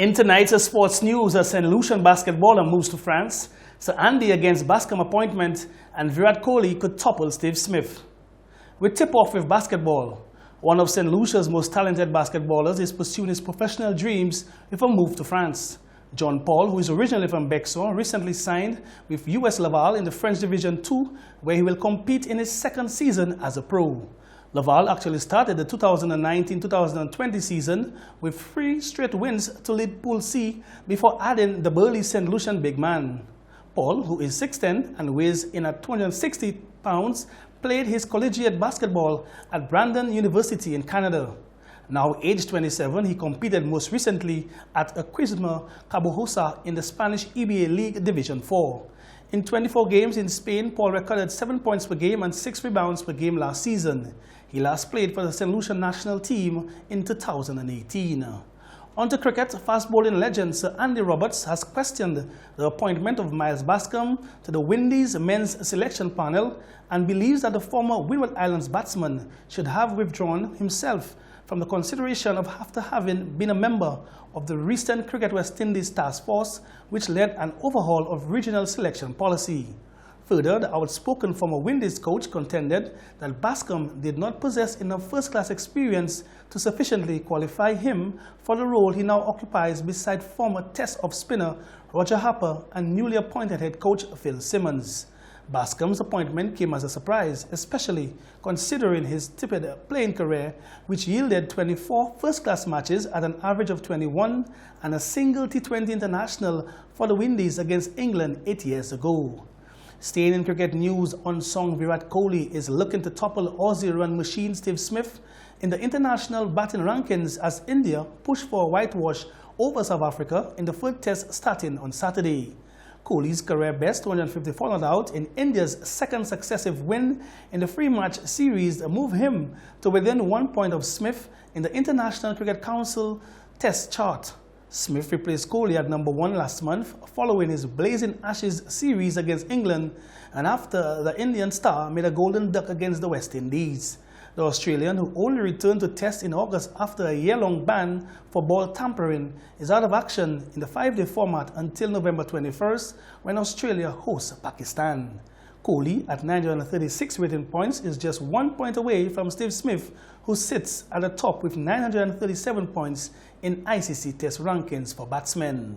In tonight's sports news, St. Lucian basketballer moves to France. Sir Andy against Bascom appointment, and Virat Kohli could topple Steve Smith. We tip off with basketball. One of St. Lucia's most talented basketballers is pursuing his professional dreams with a move to France. John Paul, who is originally from Bexon, recently signed with US Laval in the French Division 2, where he will compete in his second season as a pro. Laval actually started the 2019-2020 season with 3 straight wins to lead Pool C before adding the burly St. Lucian big man. Paul, who is 6'10" and weighs in at 260 pounds, played his collegiate basketball at Brandon University in Canada. Now aged 27, he competed most recently at Aquisma Cabojosa in the Spanish EBA League Division 4. In 24 games in Spain, Paul recorded 7 points per game and 6 rebounds per game last season. He last played for the St. Lucian national team in 2018. On to cricket, fast bowling legend Sir Andy Roberts has questioned the appointment of Miles Bascom to the Windies men's selection panel and believes that the former Windward Islands batsman should have withdrawn himself from the consideration of after having been a member of the recent Cricket West Indies task force, which led an overhaul of regional selection policy. Further, the outspoken former Windies coach contended that Bascom did not possess enough first-class experience to sufficiently qualify him for the role he now occupies beside former Test of spinner Roger Harper and newly appointed head coach Phil Simmons. Bascom's appointment came as a surprise, especially considering his tepid playing career, which yielded 24 first-class matches at an average of 21 and a single T20 international for the Windies against England 8 years ago. Staying in cricket news, unsung Virat Kohli is looking to topple Aussie run machine Steve Smith in the international batting rankings as India push for a whitewash over South Africa in the third test starting on Saturday. Kohli's career best 254 not out in India's second successive win in the 3-match series move him to within 1 point of Smith in the International Cricket Council test chart. Smith replaced Kohli at number 1 last month following his Blazing Ashes series against England and after the Indian star made a golden duck against the West Indies. The Australian, who only returned to test in August after a year-long ban for ball tampering, is out of action in the 5-day format until November 21st when Australia hosts Pakistan. Kohli, at 936 rating points, is just 1 point away from Steve Smith, who sits at the top with 937 points in ICC Test rankings for batsmen.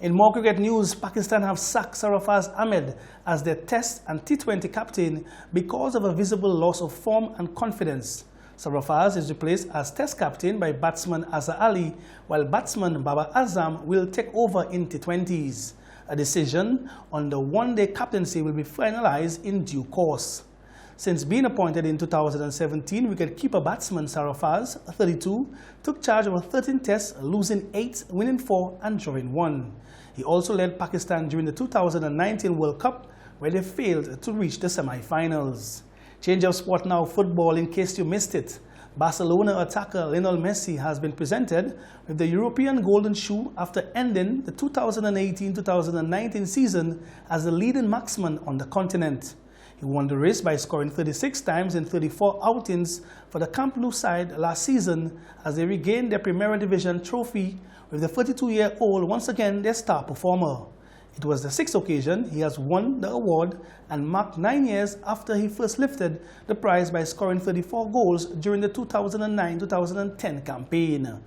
In more cricket news, Pakistan have sacked Sarfraz Ahmed as their Test and T20 captain because of a visible loss of form and confidence. Sarfraz is replaced as Test captain by batsman Azhar Ali, while batsman Babar Azam will take over in T20s. A decision on the one-day captaincy will be finalized in due course. Since being appointed in 2017, wicket-keeper batsman Sarfraz, 32, took charge of 13 tests, losing 8, winning 4 and drawing 1. He also led Pakistan during the 2019 World Cup, where they failed to reach the semi-finals. Change of sport now, football, in case you missed it. Barcelona attacker Lionel Messi has been presented with the European Golden Shoe after ending the 2018-2019 season as the leading marksman on the continent. He won the race by scoring 36 times in 34 outings for the Camp Nou side last season as they regained their Primera Division trophy, with the 32-year-old once again their star performer. It was the 6th occasion he has won the award and marked 9 years after he first lifted the prize by scoring 34 goals during the 2009-2010 campaign.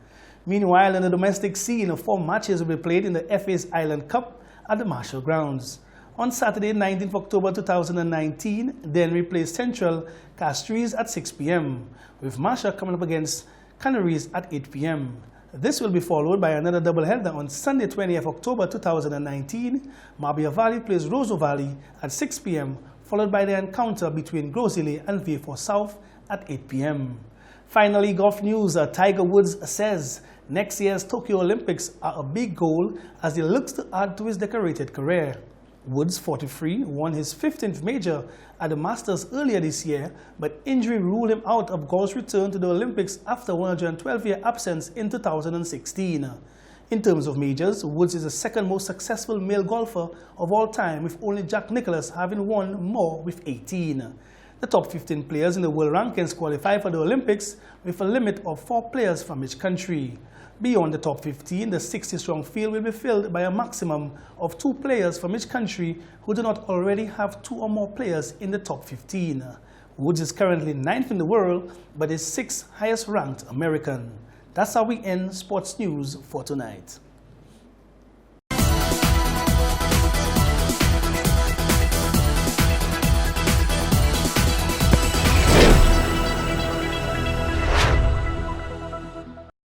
Meanwhile, in the domestic scene, 4 matches will be played in the FA's Island Cup at the Marshall Grounds. On Saturday, 19th October 2019, Dennery plays Central Castries at 6 p.m, with Marshall coming up against Canaries at 8 p.m. This will be followed by another doubleheader on Sunday, 20th October 2019. Marbella Valley plays Roseau Valley at 6 p.m, followed by the encounter between Grosile and Vieux South at 8 p.m. Finally, golf news. Tiger Woods says next year's Tokyo Olympics are a big goal as he looks to add to his decorated career. Woods, 43, won his 15th major at the Masters earlier this year, but injury ruled him out of golf's return to the Olympics after a 112-year absence in 2016. In terms of majors, Woods is the second most successful male golfer of all time, with only Jack Nicklaus having won more with 18. The top 15 players in the world rankings qualify for the Olympics with a limit of 4 players from each country. Beyond the top 15, the 60-strong field will be filled by a maximum of 2 players from each country who do not already have 2 or more players in the top 15. Woods is currently 9th in the world, but is 6th highest ranked American. That's how we end sports news for tonight.